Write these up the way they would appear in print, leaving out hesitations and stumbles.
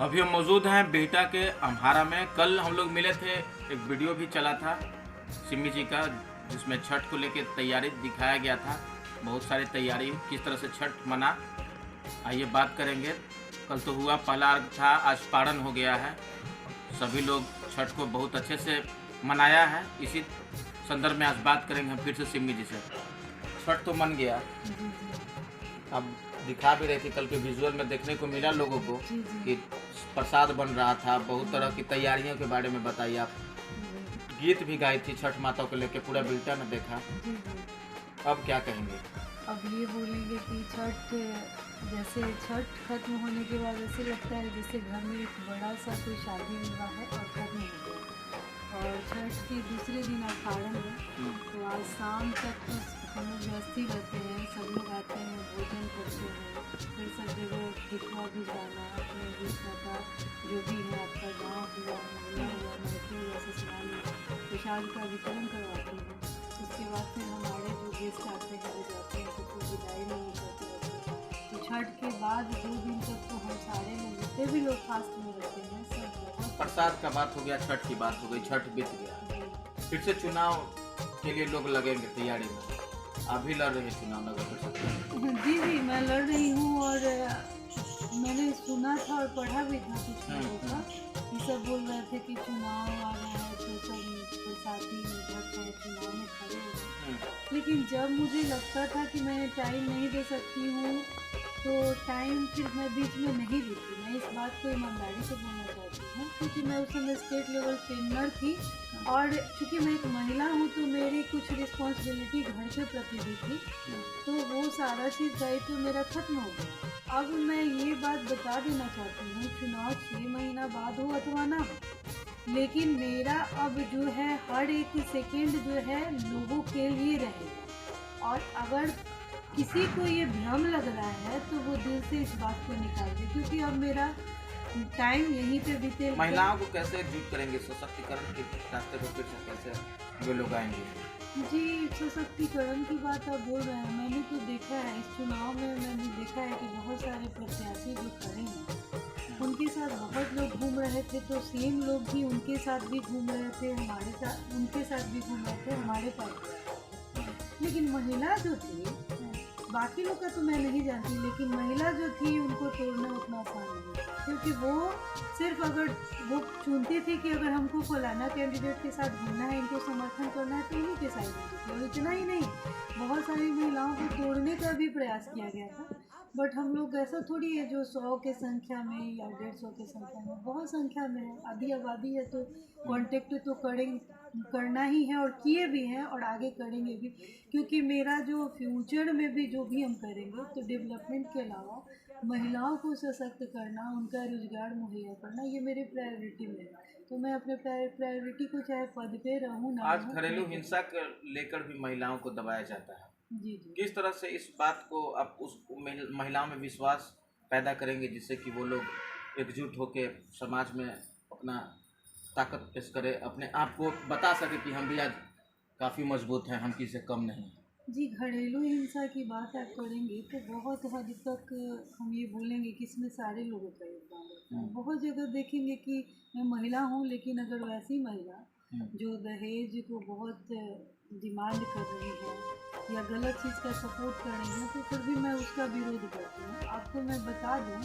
अभी हम मौजूद हैं बिहटा के अम्हारा में। कल हम लोग मिले थे, एक वीडियो भी चला था सिम्मी जी का, जिसमें छठ को लेकर तैयारी दिखाया गया था। बहुत सारी तैयारी, किस तरह से छठ मना, आइए बात करेंगे। कल तो हुआ पहला अर्घ था, आज पारण हो गया है। सभी लोग छठ को बहुत अच्छे से मनाया है। इसी संदर्भ में आज बात करेंगे हम फिर से सिम्मी जी से। छठ तो मन गया, अब दिखा भी रही थी, कल के विजुअल में देखने को मिला लोगों को कि प्रसाद बन रहा था। बहुत तरह की तैयारियों के बारे में बताइए आप। गीत भी गाई थी छठ माता को लेकर, पूरा बिल्टा में देखा। अब क्या कहेंगे? अब ये बोलेंगे कि छठ, जैसे छठ खत्म होने के बाद ऐसे लगता है जैसे घर में एक बड़ा सा कोई शादी विवाह है और खत्म हो गया। और छठ के दूसरे दिन अखाड़न है, तो आज शाम तक तो हम लोग व्यस्त ही रहते हैं। सब लोग आते हैं, भोजन करते हैं, फिर सब जगह ठेकुआ भी जाना, अपने बीच का जो भी है, आपका गाँव हुआ, मोहल्ला हुआ, महफिल हुआ, ससुराल में प्रसाद का वितरण करवाते हैं। उसके बाद फिर हमारे जो गेस्ट आते हैं वो जाते हैं, तो फिर विदाई में ही करते रहते हैं। तो छठ के बाद 2 दिन तक तो हम सारे लोग, जितने भी लोग फास्ट में रहते हैं, सब बहुत। प्रसाद का बात हो गया, छठ की बात हो गई, छठ बीत गया। फिर से चुनाव के लिए लोग लगेंगे तैयारी में। आप भी लड़ रहे हैं चुनाव नगर परिषद? जी, मैं लड़ रही हूँ और मैंने सुना था और पढ़ा भी था कुछ लोगों का, ये सब बोल रहे थे कि चुनाव आ रहे हैं तो सब साथी निर्भर है, चुनाव में खड़े हैं। लेकिन जब मुझे लगता था कि मैं टाइम नहीं दे सकती हूँ, तो टाइम फिर मैं बीच में नहीं देती। मैं इस बात को ईमानदारी से बोलना चाहती हूँ, क्योंकि मैं उस समय स्टेट लेवल ट्रेनर थी और चूँकि मैं एक महिला हूँ तो मेरी कुछ रिस्पॉन्सिबिलिटी घर के प्रति भी थी, तो वो सारा चीज़ दायित्व मेरा खत्म हो गया। अब मैं ये बात बता देना चाहती हूँ, चुनाव 6 महीना बाद हो अथवा ना हो, लेकिन मेरा अब जो है हर एक सेकेंड जो है लोगों के लिए रहेगा। और अगर किसी को ये भ्रम लग रहा है तो वो दिल से इस बात को निकाल दे, क्योंकि अब मेरा टाइम यहीं पे बीते। महिलाओं को कैसे एकजुट करेंगे? सशक्तिकरण के रास्ते पर फिर से कैसे वे लोग आएंगे? जी, सशक्तिकरण की बात आप बोल रहे हैं। मैंने तो देखा है इस चुनाव में, मैंने देखा है कि बहुत सारे प्रत्याशी जो खड़े हैं उनके साथ बहुत लोग घूम रहे थे, तो सेम लोग भी उनके साथ भी घूम रहे थे, हमारे साथ उनके साथ भी घूम रहे थे, हमारे पास। लेकिन महिला जो थी, बाकी लोग का तो मैं नहीं जानती, लेकिन महिला जो थी उनको तोड़ना उतना आसान नहीं था, क्योंकि वो सिर्फ अगर वो चुनती थी कि अगर हमको फलाना कैंडिडेट के साथ घूमना है, इनको समर्थन करना है, तो इन्हीं के साथ होती थी। और इतना ही नहीं, बहुत सारी महिलाओं को तोड़ने का भी प्रयास किया गया था। बट हम लोग ऐसा थोड़ी है जो 100 के संख्या में या 150 के संख्या में, बहुत संख्या में है, आधी आबादी है, तो कॉन्टेक्ट तो करना ही है और किए भी हैं और आगे करेंगे भी। क्योंकि मेरा जो फ्यूचर में भी जो भी हम करेंगे, तो डेवलपमेंट के अलावा महिलाओं को सशक्त करना, उनका रोजगार मुहैया करना, ये मेरे प्रायोरिटी में है। तो मैं अपने प्रायोरिटी को चाहे पद पे रहूँ ना। आज घरेलू हिंसा को लेकर भी महिलाओं को दबाया जाता है। जी। किस तरह से इस बात को आप उस महिलाओं में विश्वास पैदा करेंगे, जिससे कि वो लोग एकजुट होकर समाज में अपना ताकत पेश करें, अपने आप को बता सके कि हम भी आज काफ़ी मजबूत हैं, हम किसी से कम नहीं हैं? जी, घरेलू हिंसा की बात आप करेंगे तो बहुत हद तक हम ये बोलेंगे कि इसमें सारे लोगों का योगदान रहता है। बहुत जगह देखेंगे कि मैं महिला हूँ, लेकिन अगर वैसी महिला जो दहेज को बहुत डिमांड कर रही है या गलत चीज़ का सपोर्ट कर रही है, तो फिर भी मैं उसका विरोध करती हूँ। आपको मैं बता दूँ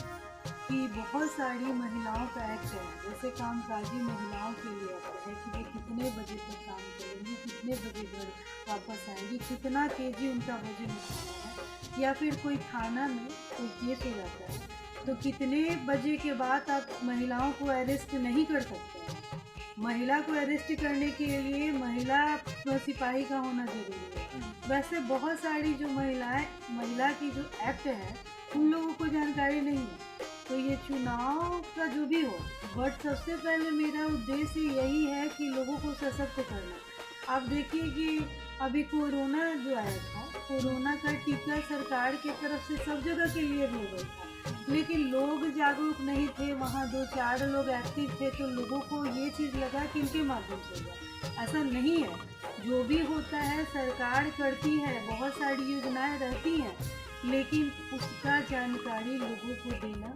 कि बहुत सारी महिलाओं का एक्ट है, जैसे कामकाजी महिलाओं के लिए आता है कि वो कितने बजे तक काम करेंगी, कितने बजे घर वापस आएंगी, कितना केजी उनका वजन उठाना है, या फिर कोई थाना में कोई केस हो जाता है तो कितने बजे के बाद आप महिलाओं को अरेस्ट नहीं कर सकते हैं। महिला को अरेस्ट करने के लिए महिला सिपाही का होना जरूरी है। वैसे बहुत सारी जो महिला की जो एक्ट है उन लोगों को जानकारी नहीं है। तो ये चुनाव का जो भी हो, बट सबसे पहले मेरा उद्देश्य यही है कि लोगों को सशक्त करना। आप देखिए कि अभी कोरोना जो आया था, कोरोना का टीका सरकार की तरफ से सब जगह के लिए अवेलेबल था, लेकिन लोग जागरूक नहीं थे। वहाँ 2-4 लोग एक्टिव थे, तो लोगों को ये चीज़ लगा कि इनके माध्यम से हुआ। ऐसा नहीं है, जो भी होता है सरकार करती है, बहुत सारी योजनाएं रहती हैं, लेकिन उसका जानकारी लोगों को देना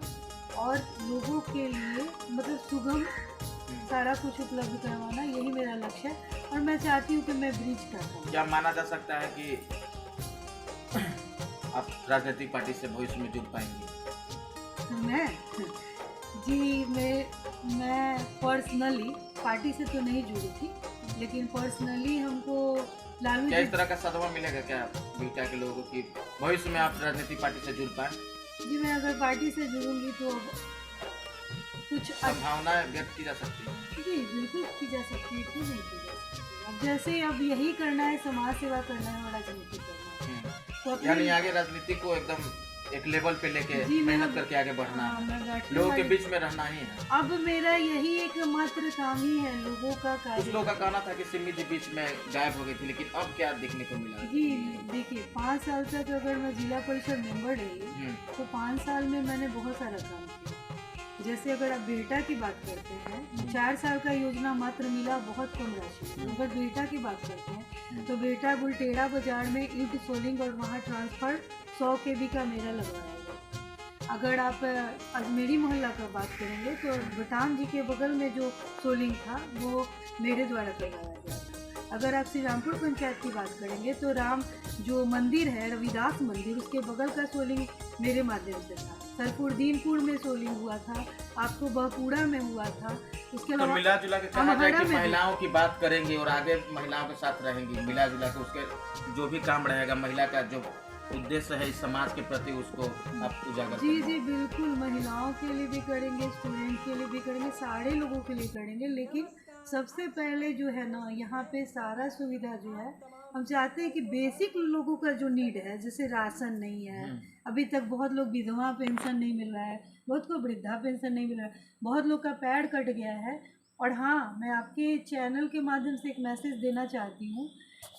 और लोगों के लिए मतलब सुगम सारा कुछ उपलब्ध करवाना, यही मेरा लक्ष्य है। और मैं चाहती हूँ कि मैं ब्रिज कर पाऊँ। क्या माना जा सकता है कि आप राजनीतिक पार्टी से भविष्य में जुड़ पाएंगी? मैं जी मैं पर्सनली पार्टी से तो नहीं जुड़ी थी, लेकिन पर्सनली हमको लालू क्या जी इस तरह का सदमा मिलेगा क्या बिहटा के लोगों की भविष्य में आप राजनीतिक पार्टी से जुड़ पाए? जी मैं अगर पार्टी से जुड़ूंगी तो कुछ संभावना व्यक्त की जा सकती है। जी बिल्कुल की जा सकती है, क्यों नहीं की जा सकती। अब जैसे अब यही करना है, समाज सेवा करना है और राजनीति करना है, तो अपने यानी आगे राजनीति को एकदम एक लेवल पे लेके जी, मैं मेहनत करके आगे बढ़ना हाँ, है, मैं बैठने लोगों के वाली- बीच में रहना ही है। अब मेरा यही एक मात्र काम ही है, लोगों का कुछ कार्य। लोगों का कहना था कि सिमी जी बीच में गायब हो गई थी, लेकिन अब क्या देखने को मिला? जी देखिए, 5 साल तक अगर मैं जिला परिषद मेंबर रही तो 5 साल में मैंने बहुत सारा काम किया। जैसे अगर आप बेटा की बात करते हैं, 4 साल का योजना मात्र मिला, बहुत कम राशि। अगर बेटा की बात करते हैं तो बेटा बुलटेड़ा बाजार में ईंट सोलिंग और वहाँ ट्रांसफर 100 kV का मेरा लगवाया गया। अगर आप अजमेरी मोहल्ला का बात करेंगे तो भूटान जी के बगल में जो सोलिंग था वो मेरे द्वारा करवाया गया था। अगर आप श्री रामपुर पंचायत की बात करेंगे तो राम जो मंदिर है रविदास मंदिर, उसके बगल का सोलिंग मेरे माध्यम से था। सरपुरदीनपुर में सोलिंग हुआ था, आपको बहपुड़ा में हुआ था। उसके तो अलावा मिला जुला के कहा जाए कि में भी- महिलाओं की बात करेंगे और आगे महिलाओं के साथ रहेंगी, मिला जुला के उसके जो भी काम रहेगा, महिला का जो उद्देश्य है इस समाज के प्रति, उसको आप उजागर जी करेंगे। जी बिल्कुल, महिलाओं के लिए भी करेंगे, स्टूडेंट के लिए भी करेंगे, सारे लोगों के लिए करेंगे। लेकिन सबसे पहले जो है ना, यहाँ पे सारा सुविधा जो है, हम चाहते हैं कि बेसिक लोगों का जो नीड है, जैसे राशन नहीं है, अभी तक बहुत लोग विधवा पेंशन नहीं मिल रहा है, बहुत को वृद्धा पेंशन नहीं मिल रहा है, बहुत लोग का पैर कट गया है। और हाँ, मैं आपके चैनल के माध्यम से एक मैसेज देना चाहती हूँ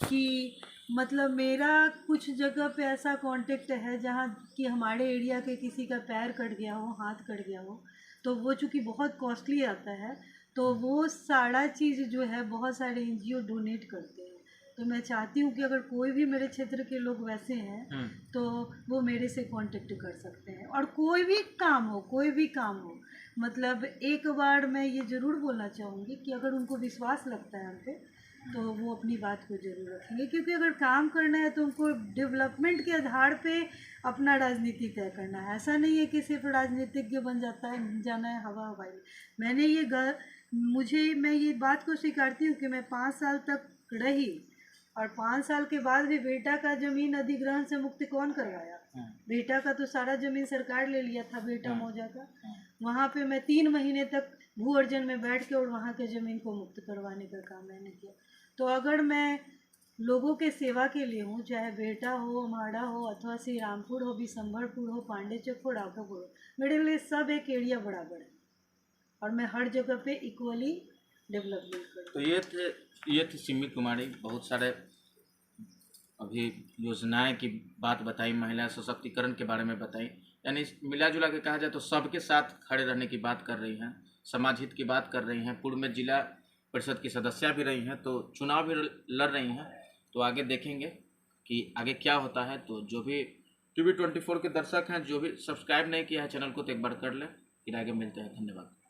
कि मतलब मेरा कुछ जगह पे ऐसा कांटेक्ट है जहाँ कि हमारे एरिया के किसी का पैर कट गया हो, हाथ कट गया हो, तो वो चूँकि बहुत कॉस्टली आता है, तो वो सारा चीज़ जो है बहुत सारे एनजीओ डोनेट करते हैं। तो मैं चाहती हूँ कि अगर कोई भी मेरे क्षेत्र के लोग वैसे हैं तो वो मेरे से कांटेक्ट कर सकते हैं। और कोई भी काम हो, मतलब एक बार मैं ये ज़रूर बोलना चाहूँगी कि अगर उनको विश्वास लगता है हम पे तो वो अपनी बात को जरूर रखेंगे, क्योंकि अगर काम करना है तो उनको डेवलपमेंट के आधार पे अपना राजनीति तय करना है। ऐसा नहीं है कि सिर्फ राजनीतिज्ञ बन जाना है हवा हवाई। मैं ये बात को स्वीकारती हूँ कि मैं 5 साल तक रही और 5 साल के बाद भी बेटा का जमीन अधिग्रहण से मुक्त कौन करवाया? बेटा का तो सारा जमीन सरकार ले लिया था, बेटा मौजा का। वहाँ पे मैं 3 महीने तक भू अर्जन में बैठ के और वहाँ के ज़मीन को मुक्त करवाने का काम मैंने किया। तो अगर मैं लोगों के सेवा के लिए हूँ, चाहे बेटा हो, अम्हाड़ा हो, अथवा श्री रामपुर हो, बिशंभरपुर हो, पांडेचक हो, राघवपुर हो, मेरे लिए सब एक एरिया बराबर है और मैं हर जगह पे इक्वली डेवलपमेंट करूँ। तो ये थी सिमी कुमारी, बहुत सारे अभी योजनाएं की बात बताई, महिला सशक्तिकरण के बारे में बताई। यानी मिला जुला के कहा जाए तो सबके साथ खड़े रहने की बात कर रही हैं, समाज हित की बात कर रही हैं। पूर्व में जिला परिषद की सदस्या भी रही हैं, तो चुनाव भी लड़ रही हैं। तो आगे देखेंगे कि आगे क्या होता है। तो जो भी TV 24 के दर्शक हैं, जो भी सब्सक्राइब नहीं किया है चैनल को, तो एक बार कर लें। फिर आगे मिलते हैं। धन्यवाद।